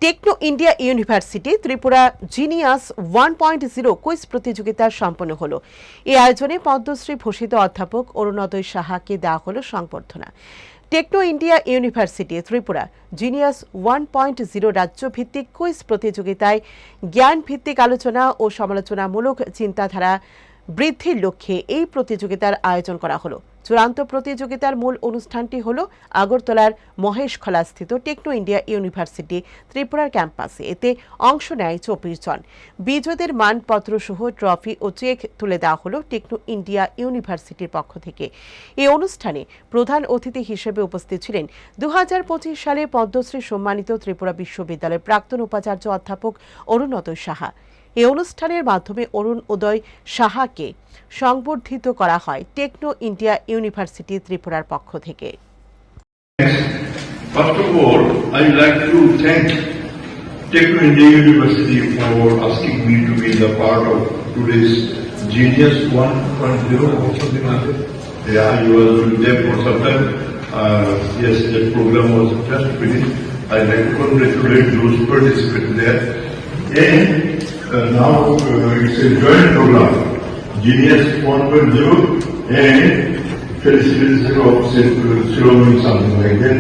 Techno India university Tripura genius 1.0 quiz প্রতিযোগিতা সম্পন্ন হলো। এই আয়োজনে পদ্মশ্রী ভূষিত অধ্যাপক অরুণোদয় সাহাকে দেওয়া হলো সংবর্ধনা। Techno India university Tripura genius 1.0 রাজ্যভিত্তিক কুইজ প্রতিযোগিতায় জ্ঞান ভিত্তিক আলোচনা ও সমালোচনামূলক চিন্তাধারা বৃদ্ধির লক্ষ্যে এই প্রতিযোগিতার আয়োজন করা হলো। চূড়ান্ত প্রতিযোগিতার মূল অনুষ্ঠানটি হল আগরতলার মহেশখলাস্থিত টেকনো ইন্ডিয়া ইউনিভার্সিটি ত্রিপুরার ক্যাম্পাসে। এতে অংশ নেয় 24 জন। বিজয়ীদের মানপত্র সহ ট্রফি ও চেক তুলে দেওয়া হলো টেকনো ইন্ডিয়া ইউনিভার্সিটির পক্ষ থেকে। এই অনুষ্ঠানে প্রধান অতিথি হিসেবে উপস্থিত ছিলেন 2025 সালে পদ্মশ্রী সম্মানিত ত্রিপুরা বিশ্ববিদ্যালয়ের প্রাক্তন উপাচার্য অধ্যাপক অরুণোদয় সাহা। এই অনুষ্ঠানের মাধ্যমে অরুণোদয় সাহাকে সংবর্ধিত করা হয় টেকনো ইন্ডিয়া ইউনিভার্সিটি ত্রিপুরার পক্ষ থেকে। First of all, I would like to thank Techno India University for asking me to be the part of today's Genius 1.0 or something like that. Yeah, you were there for some time. Yes, that program was just finished. I'd like to congratulate those participating there. And now it's a joint program, Genius 1.0 and Felicity of something like that.